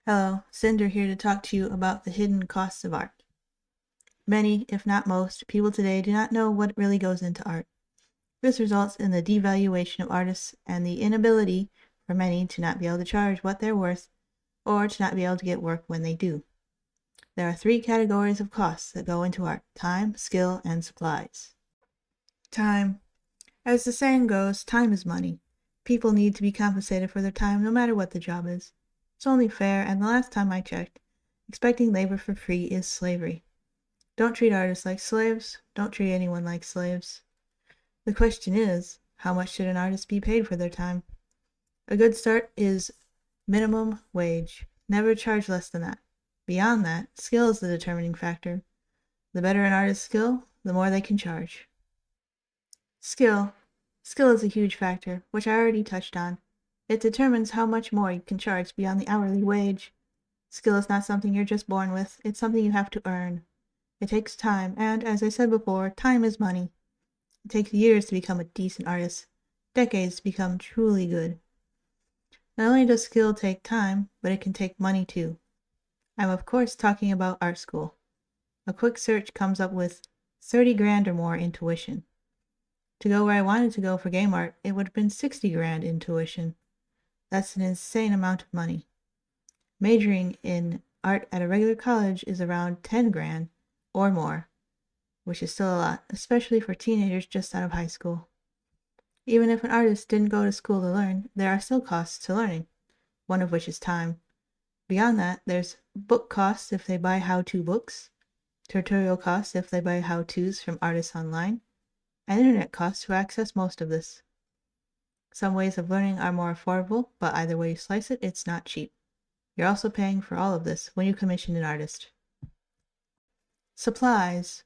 Hello, Cinder here to talk to you about the hidden costs of art. Many, if not most, people today do not know what really goes into art. This results in the devaluation of artists and the inability for many to not be able to charge what they're worth or to not be able to get work when they do. There are three categories of costs that go into art: time, skill, and supplies. Time. As the saying goes, time is money. People need to be compensated for their time no matter what the job is. It's only fair, and the last time I checked, expecting labor for free is slavery. Don't treat artists like slaves. Don't treat anyone like slaves. The question is, how much should an artist be paid for their time? A good start is minimum wage. Never charge less than that. Beyond that, skill is the determining factor. The better an artist's skill, the more they can charge. Skill. Skill is a huge factor, which I already touched on. It determines how much more you can charge beyond the hourly wage. Skill is not something you're just born with. It's something you have to earn. It takes time, and as I said before, time is money. It takes years to become a decent artist, decades to become truly good. Not only does skill take time, but it can take money too. I'm of course talking about art school. A quick search comes up with 30 grand or more in tuition. To go where I wanted to go for game art, it would have been 60 grand in tuition. That's an insane amount of money. Majoring in art at a regular college is around 10 grand or more, which is still a lot, especially for teenagers just out of high school. Even if an artist didn't go to school to learn, there are still costs to learning, one of which is time. Beyond that, there's book costs if they buy how-to books, tutorial costs if they buy how-tos from artists online, and internet costs to access most of this. Some ways of learning are more affordable, but either way you slice it, it's not cheap. You're also paying for all of this when you commission an artist. Supplies.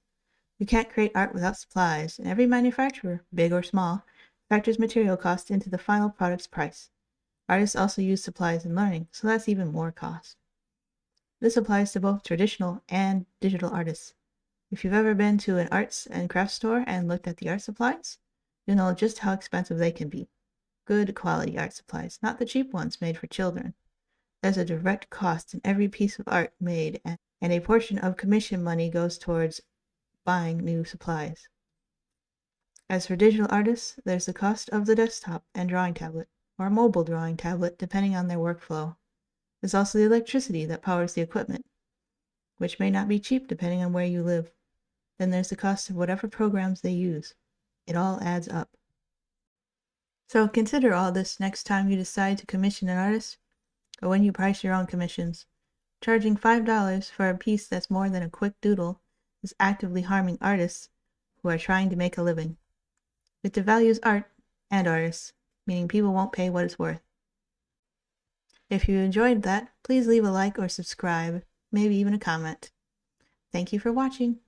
You can't create art without supplies, and every manufacturer, big or small, factors material cost into the final product's price. Artists also use supplies in learning, so that's even more cost. This applies to both traditional and digital artists. If you've ever been to an arts and crafts store and looked at the art supplies, you'll know just how expensive they can be. Good quality art supplies, not the cheap ones made for children. There's a direct cost in every piece of art made, and a portion of commission money goes towards buying new supplies. As for digital artists, there's the cost of the desktop and drawing tablet, or mobile drawing tablet depending on their workflow. There's also the electricity that powers the equipment, which may not be cheap depending on where you live. Then there's the cost of whatever programs they use. It all adds up. So consider all this next time you decide to commission an artist, or when you price your own commissions. Charging $5 for a piece that's more than a quick doodle is actively harming artists who are trying to make a living. It devalues art and artists, meaning people won't pay what it's worth. If you enjoyed that, please leave a like or subscribe, maybe even a comment. Thank you for watching.